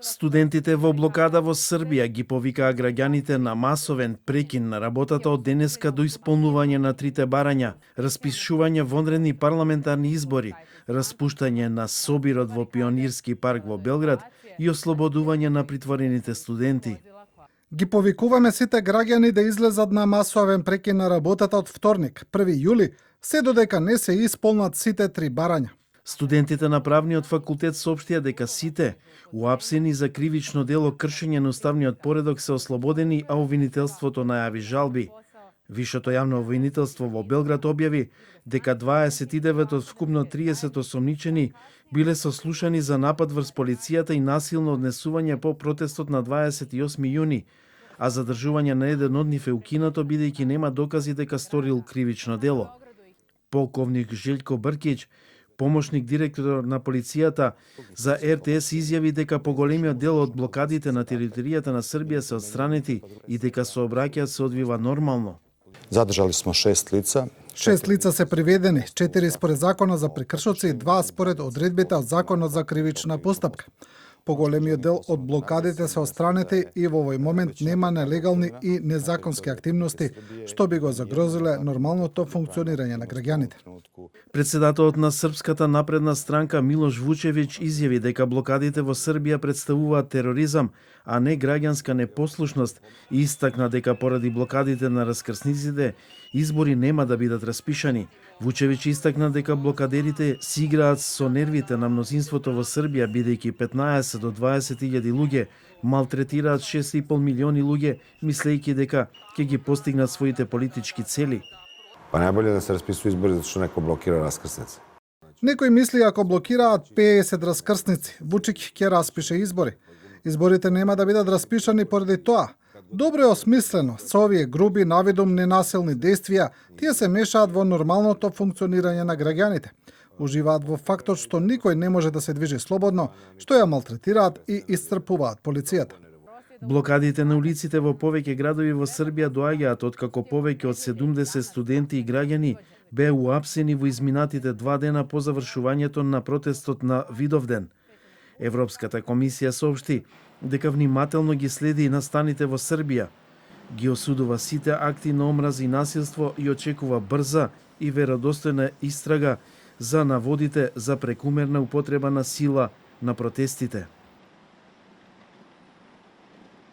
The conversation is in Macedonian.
Студентите во блокада во Србија ги повикаа граѓаните на масовен прекин на работата од денеска до исполнување на трите барања: распишување вонредни парламентарни избори, распуштање на собирот во Пионирски парк во Белград и ослободување на притворените студенти. Ги повикуваме сите граѓани да излезат на масовен прекин на работата од вторник, 1 јули, се додека не се исполнат сите три барања. Студентите на правниот факултет соопштија дека сите уапсени за кривично дело кршење на уставниот поредок се ослободени, а обвинителството најави жалби. Вишето јавно обвинителство во Белград објави дека 29 од вкупно 30 осомничени биле сослушани за напад врз полицијата и насилно однесување по протестот на 28 јуни, а задржување на еден од нив е укинато бидејќи нема докази дека сторил кривично дело. Полковник Желјко Бркич, помошник директор на полицијата за РТС, изјави дека поголемиот дел од блокадите на територијата на Србија се отстранети и дека сообраќајот се одвива нормално. Задржали смо 6 лица. 6 лица се приведени, 4 според законот за прекршоци и 2 според одредбите од законот за кривична постапка. Поголемиот дел од блокадите се отстранети и во овој момент нема нелегални и незаконски активности, што би го загрозиле нормалното функционирање на граѓаните. Председателот на Српската напредна странка Милош Вучевиќ изјави дека блокадите во Србија представуваат тероризам, а не граѓанска непослушност, и истакна дека поради блокадите на раскрсниците избори нема да бидат распишани. Вучевиќ истакна дека блокадерите си играат со нервите на мнозинството во Србија, бидејќи 15 до 20.000 луѓе малтретираат 6,5 милиони луѓе, мислејќи дека ќе ги постигнат своите политички цели. Па најболje да се расписува избори затоа што некој блокира раскрсници. Некои мисли ако блокираат 50 раскрсници, Вучик ќе распише избори. Изборите нема да бидат распишани поради тоа. Добро е осмислено, со овие груби, навидум ненасилни действија, тие се мешаат во нормалното функционирање на граѓаните. Уживаат во фактот што никој не може да се движи слободно, што ја малтретираат и исцрпуваат полицијата. Блокадите на улиците во повеќе градови во Србија доаѓаат откако повеќе од 70 студенти и граѓани беа уапсени во изминатите 2 дена по завршувањето на протестот на Видовден. Европската комисија соопшти дека внимателно ги следи настаните во Србија, ги осудува сите акти на омраз и насилство и очекува брза и веродостојна истрага за наводите за прекумерна употреба на сила на протестите.